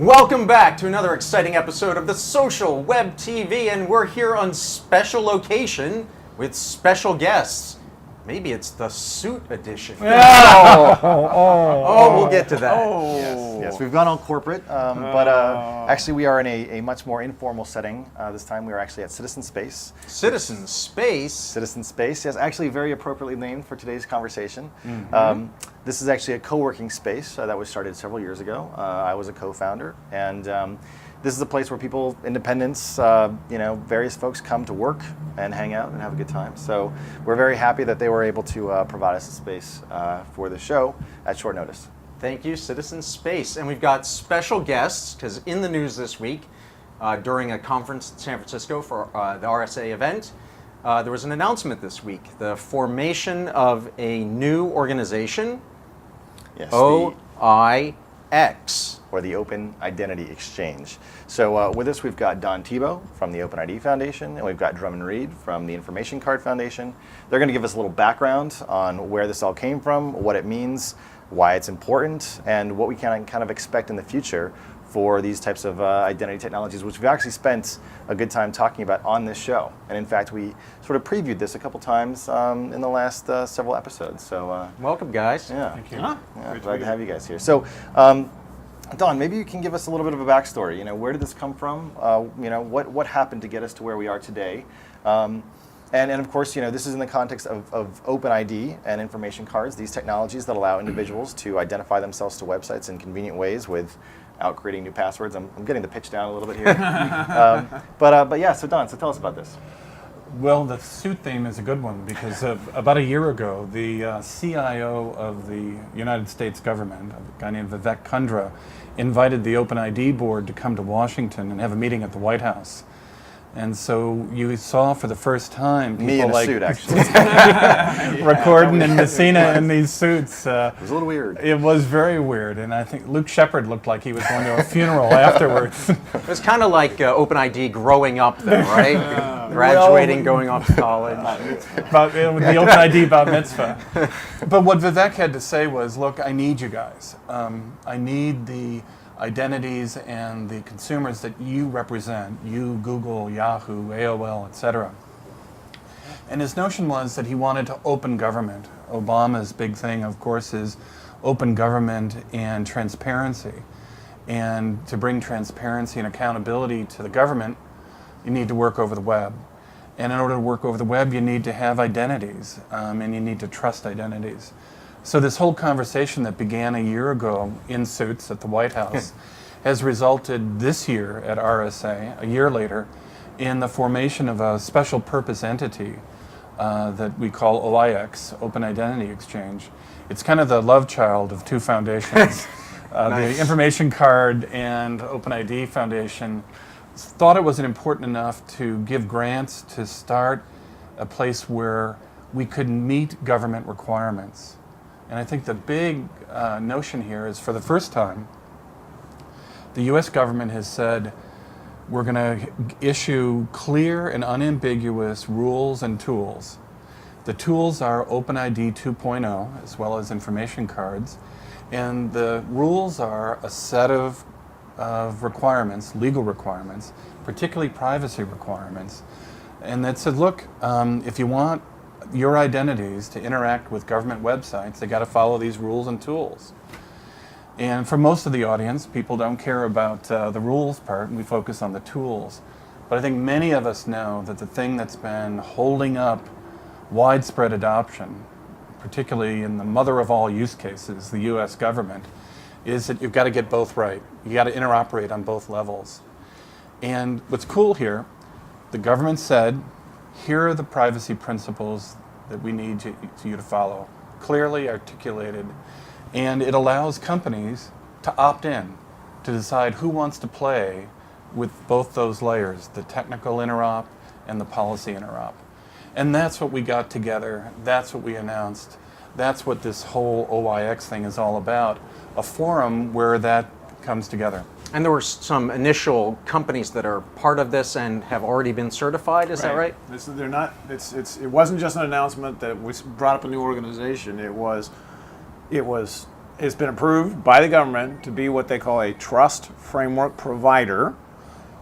Welcome back to another exciting episode of the Social Web TV, and we're here on special location with special guests. Maybe it's the suit edition. We'll get to that. Yes, we've gone all corporate, but actually we are in a much more informal setting. This time we are actually at Citizen Space. Citizen Space? Citizen Space, yes, actually very appropriately named for today's conversation. This is actually a co-working space that was started several years ago. I was a co-founder, and this is a place where people, independents, various folks come to work and hang out and have a good time. So we're very happy that they were able to provide us a space for the show at short notice. Thank you, Citizen Space. And we've got special guests, because in the news this week, during a conference in San Francisco for the RSA event, there was an announcement this week, the formation of a new organization, Yes, OIX. Or the Open Identity Exchange. So with us we've got Don Thibeau from the OpenID Foundation, and we've got Drummond from the Information Card Foundation. They're going to give us a little background on where this all came from, what it means, why it's important, and what we can kind of expect in the future for these types of identity technologies, which we've actually spent a good time talking about on this show. And in fact, we sort of previewed this a couple times in the last several episodes. So welcome, guys. Yeah, Thank you. yeah, glad to have you guys here. So, Don, maybe you can give us a little bit of a backstory. Where did this come from? What happened to get us to where we are today? And of course, this is in the context of OpenID and information cards, these technologies that allow individuals to identify themselves to websites in convenient ways without creating new passwords. I'm getting the pitch down a little bit here. But yeah, so Don, tell us about this. Well, the suit theme is a good one because about a year ago, the CIO of the United States government, a guy named Vivek Kundra, invited the OpenID board to come to Washington and have a meeting at the White House. And so you saw for the first time people Me in a like suit, actually. Recordon and Messina in these suits. It was a little weird. It was very weird, and I think Luke Shepard looked like he was going to a funeral afterwards. It was kind of like OpenID growing up then, right? Graduating, going off to college. The OpenID bat mitzvah. But what Vivek had to say was, look, I need you guys. I need the identities and the consumers that you represent, you, Google, Yahoo, AOL, etc. And his notion was that he wanted to open government. Obama's big thing, of course, is open government and transparency. And to bring transparency and accountability to the government, you need to work over the web. And in order to work over the web, you need to have identities, and you need to trust identities. So this whole conversation that began a year ago in suits at the White House has resulted this year at RSA, a year later, in the formation of a special purpose entity that we call OIX, Open Identity Exchange. It's kind of the love child of two foundations. Nice. The Information Card and OpenID Foundation thought it wasn't important enough to give grants to start a place where we could meet government requirements. And I think the big notion here is, for the first time, the U.S. government has said we're going to issue clear and unambiguous rules and tools. The tools are OpenID 2.0 as well as information cards, and the rules are a set of requirements, legal requirements, particularly privacy requirements, and that said, look, if you want your identities to interact with government websites, they got to follow these rules and tools. And for most of the audience, people don't care about the rules part, and we focus on the tools. But I think many of us know that the thing that's been holding up widespread adoption, particularly in the mother of all use cases, the US government, is that you've got to get both right. You got to interoperate on both levels. And what's cool here, the government said, here are the privacy principles that we need you to follow, clearly articulated, and it allows companies to opt in, to decide who wants to play with both those layers, the technical interop and the policy interop. And that's what we got together, that's what we announced, that's what this whole OIX thing is all about, a forum where that comes together. And there were some initial companies that are part of this and have already been certified. Is that right? They're not. It wasn't just an announcement that we brought up a new organization. It was it's been approved by the government to be what they call a trust framework provider.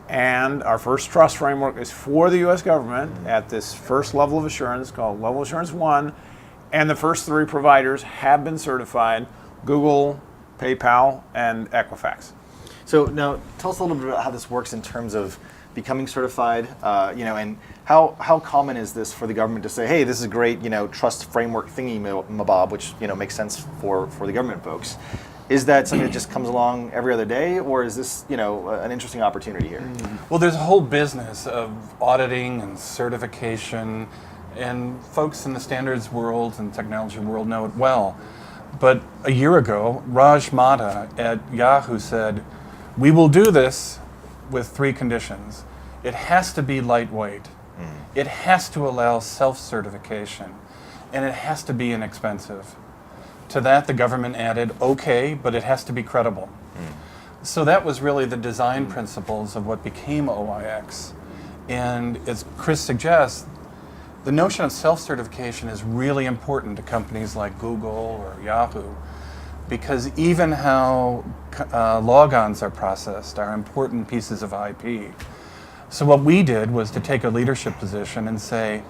And our first trust framework is for the U.S. government at this first level of assurance called Level Assurance 1. And the first 3 providers have been certified: Google, PayPal, and Equifax. So now, tell us a little bit about how this works in terms of becoming certified, and how common is this for the government to say, hey, this is great, trust framework thingy mabob, which makes sense for the government folks. Is that something that just comes along every other day, or is this an interesting opportunity here? Well, there's a whole business of auditing and certification, and folks in the standards world and technology world know it well. But a year ago, Raj Mata at Yahoo said, we will do this with 3 conditions. It has to be lightweight, it has to allow self-certification, and it has to be inexpensive. To that, the government added, okay, but it has to be credible. So that was really the design principles of what became OIX. And as Chris suggests, the notion of self-certification is really important to companies like Google or Yahoo, because even how logons are processed are important pieces of IP. So what we did was to take a leadership position and say,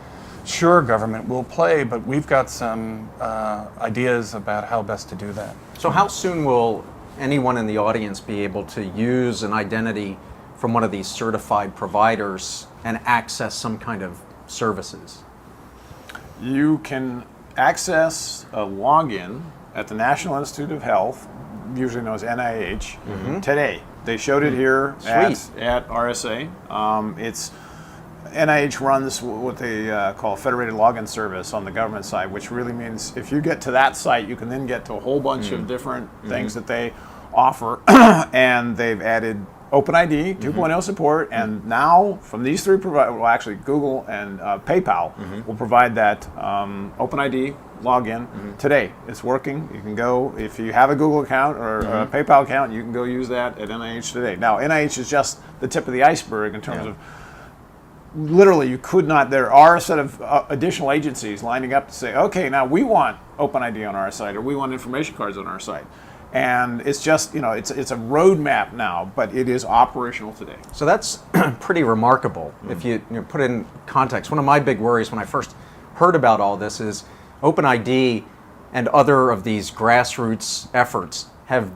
sure, government will play, but we've got some ideas about how best to do that. So how soon will anyone in the audience be able to use an identity from one of these certified providers and access some kind of services? You can access a login at the National Institute of Health, usually known as NIH, today. They showed it here at RSA. It's NIH runs what they call Federated Login Service on the government side, which really means if you get to that site, you can then get to a whole bunch of different things that they offer. And they've added OpenID 2.0 support, and now from these 3 providers, well, actually Google and PayPal will provide that OpenID login today. It's working. You can go, if you have a Google account or a PayPal account, you can go use that at NIH today. Now, NIH is just the tip of the iceberg in terms of literally, you could not. There are a set of additional agencies lining up to say, okay, now we want OpenID on our site, or we want information cards on our site. And it's just, it's a roadmap now, but it is operational today. So that's pretty remarkable. If you put it in context, one of my big worries when I first heard about all this is OpenID and other of these grassroots efforts have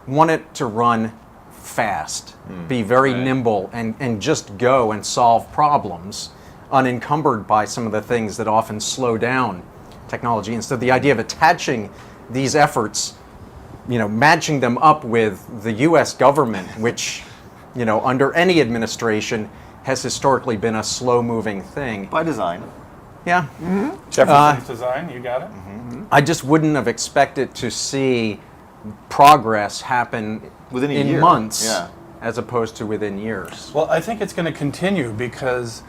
wanted to run fast, be very nimble, and just go and solve problems unencumbered by some of the things that often slow down technology. And so the idea of attaching these efforts, matching them up with the U.S. government, which, under any administration has historically been a slow-moving thing. By design. Yeah. Jefferson's design, you got it? I just wouldn't have expected to see progress happen within a in year. months as opposed to within years. Well, I think it's going to continue, because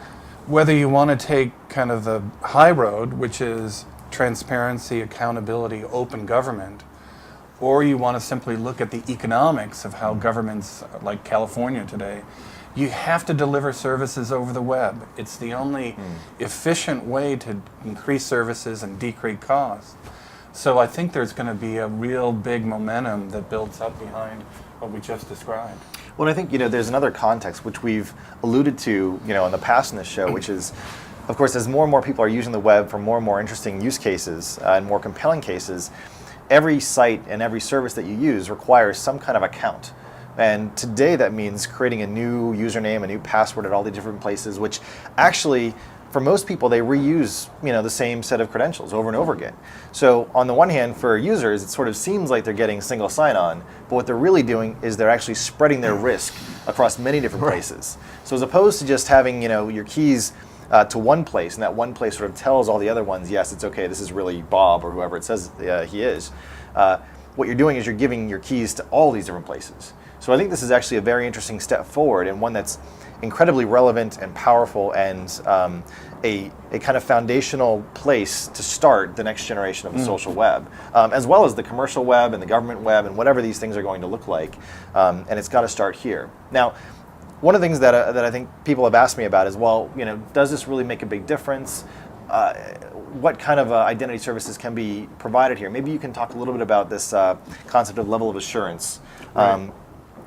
whether you want to take kind of the high road, which is transparency, accountability, open government, or you want to simply look at the economics of how governments like California today, you have to deliver services over the web. It's the only efficient way to increase services and decrease costs. So I think there's going to be a real big momentum that builds up behind what we just described. Well, I think there's another context which we've alluded to in the past in this show, which is, of course, as more and more people are using the web for more and more interesting use cases and more compelling cases, every site and every service that you use requires some kind of account. And today that means creating a new username, a new password at all the different places, which actually, for most people, they reuse the same set of credentials over and over again. So on the one hand, for users, it sort of seems like they're getting single sign-on, but what they're really doing is they're actually spreading their risk across many different places. So as opposed to just having your keys to one place, and that one place sort of tells all the other ones, yes, it's okay, this is really Bob or whoever it says he is. What you're doing is you're giving your keys to all these different places. So I think this is actually a very interesting step forward, and one that's incredibly relevant and powerful, and a kind of foundational place to start the next generation of the social web, as well as the commercial web and the government web and whatever these things are going to look like. And it's got to start here. Now, one of the things that I think people have asked me about is, well, does this really make a big difference? what kind of identity services can be provided here. Maybe you can talk a little bit about this concept of level of assurance.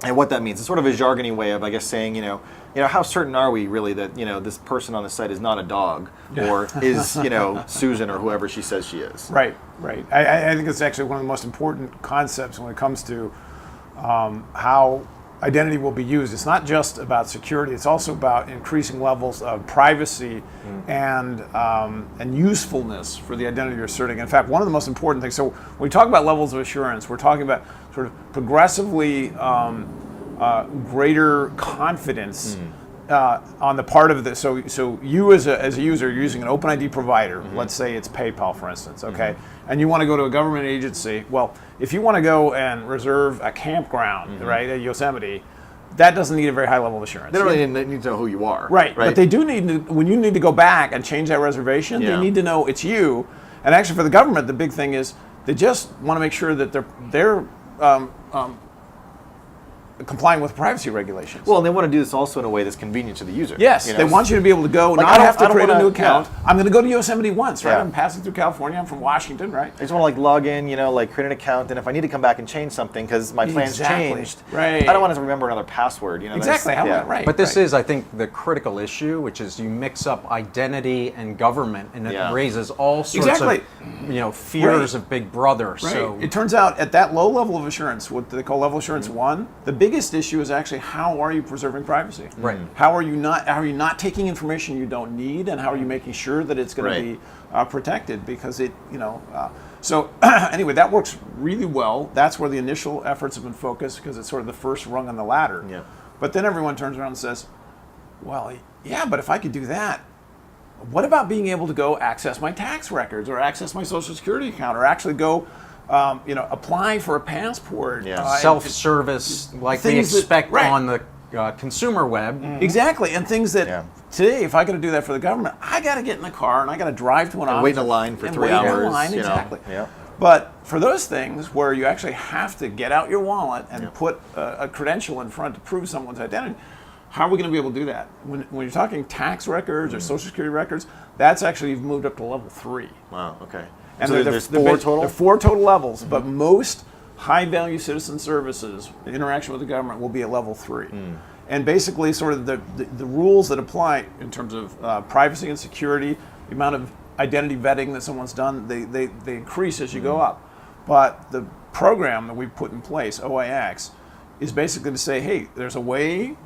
And what that means. It's sort of a jargony way of, I guess, saying, how certain are we really that, this person on the site is not a dog or is, Susan or whoever she says she is. Right. I think it's actually one of the most important concepts when it comes to how identity will be used. It's not just about security, it's also about increasing levels of privacy and usefulness for the identity you're asserting. In fact, one of the most important things, so when we talk about levels of assurance, we're talking about sort of progressively greater confidence on the part of the, so you as a user, you're using an OpenID provider, let's say it's PayPal for instance, okay? And you want to go to a government agency, well, if you want to go and reserve a campground, right, at Yosemite, that doesn't need a very high level of assurance. They don't really need to know who you are. Right, but they do need to, when you need to go back and change that reservation, they need to know it's you. And actually for the government, the big thing is they just want to make sure that they're complying with privacy regulations. Well, and they want to do this also in a way that's convenient to the user. Yes, they want you to be able to go, Like, not have to create a new account. Yeah. I'm going to go to Yosemite once, right? Yeah. I'm passing through California. I'm from Washington, right? I just want to log in, create an account, and if I need to come back and change something because my plan's changed, right? I don't want to remember another password. Exactly. Right. But this is, I think, the critical issue, which is you mix up identity and government, and it raises all sorts of, fears of Big Brother. Right. So it turns out at that low level of assurance, what they call level assurance 1, the biggest issue is actually how are you preserving privacy? Right. How are you not taking information you don't need, and how are you making sure that it's going to be protected? Because so anyway, that works really well. That's where the initial efforts have been focused because it's sort of the first rung on the ladder. Yeah. But then everyone turns around and says, well, yeah, but if I could do that, what about being able to go access my tax records or access my Social Security account or actually go apply for a passport? Self-service, like we expect on the consumer web. Exactly, and things that today, if I got to do that for the government, I got to get in the car and I got to drive to an office. Wait in a line for 3 hours. Exactly. Yeah. But for those things where you actually have to get out your wallet and put a credential in front to prove someone's identity, how are we going to be able to do that? When you're talking tax records or Social Security records, that's actually, you've moved up to level 3. Wow, okay. And so there's 4 total? There are 4 total levels, but most high-value citizen services, the interaction with the government, will be at level 3. And basically, sort of the rules that apply in terms of privacy and security, the amount of identity vetting that someone's done, they increase as you go up. But the program that we've put in place, OIX, is basically to say, hey, there's a way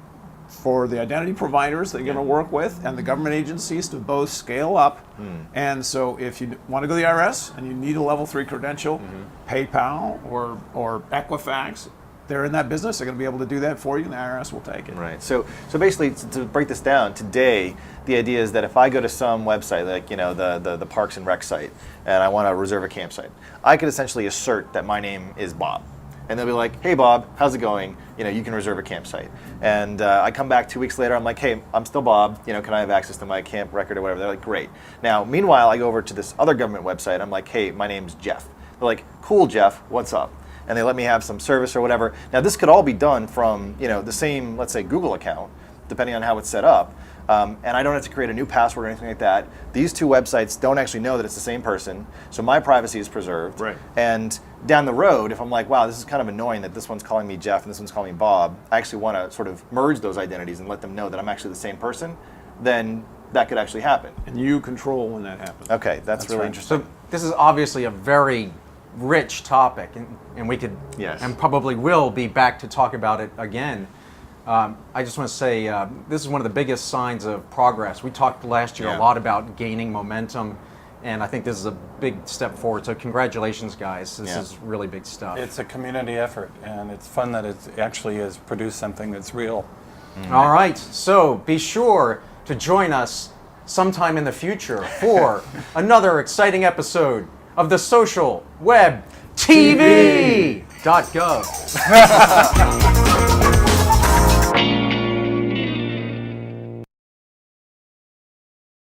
for the identity providers that you're going to work with and the government agencies to both scale up. And so if you want to go to the IRS and you need a level 3 credential, PayPal or Equifax, they're in that business. They're going to be able to do that for you, and the IRS will take it. Right. So basically, to break this down, today the idea is that if I go to some website, like the Parks and Rec site, and I want to reserve a campsite, I could essentially assert that my name is Bob, and they'll be like, "Hey Bob, how's it going? You can reserve a campsite." And I come back 2 weeks later, I'm like, "Hey, I'm still Bob. Can I have access to my camp record or whatever?" They're like, "Great." Now, meanwhile, I go over to this other government website. I'm like, "Hey, my name's Jeff." They're like, "Cool, Jeff. What's up?" And they let me have some service or whatever. Now, this could all be done from the same, let's say, Google account, depending on how it's set up. And I don't have to create a new password or anything like that. These 2 websites don't actually know that it's the same person, so my privacy is preserved. Right. And down the road, if I'm like, wow, this is kind of annoying that this one's calling me Jeff and this one's calling me Bob, I actually want to sort of merge those identities and let them know that I'm actually the same person, then that could actually happen. And you control when that happens. Okay, that's really interesting. So this is obviously a very rich topic, and we could and probably will be back to talk about it again. I just want to say this is one of the biggest signs of progress. We talked last year a lot about gaining momentum, and I think this is a big step forward. So congratulations, guys. This is really big stuff. It's a community effort, and it's fun that it actually has produced something that's real. All right, so be sure to join us sometime in the future for another exciting episode of the Social Web TV.gov.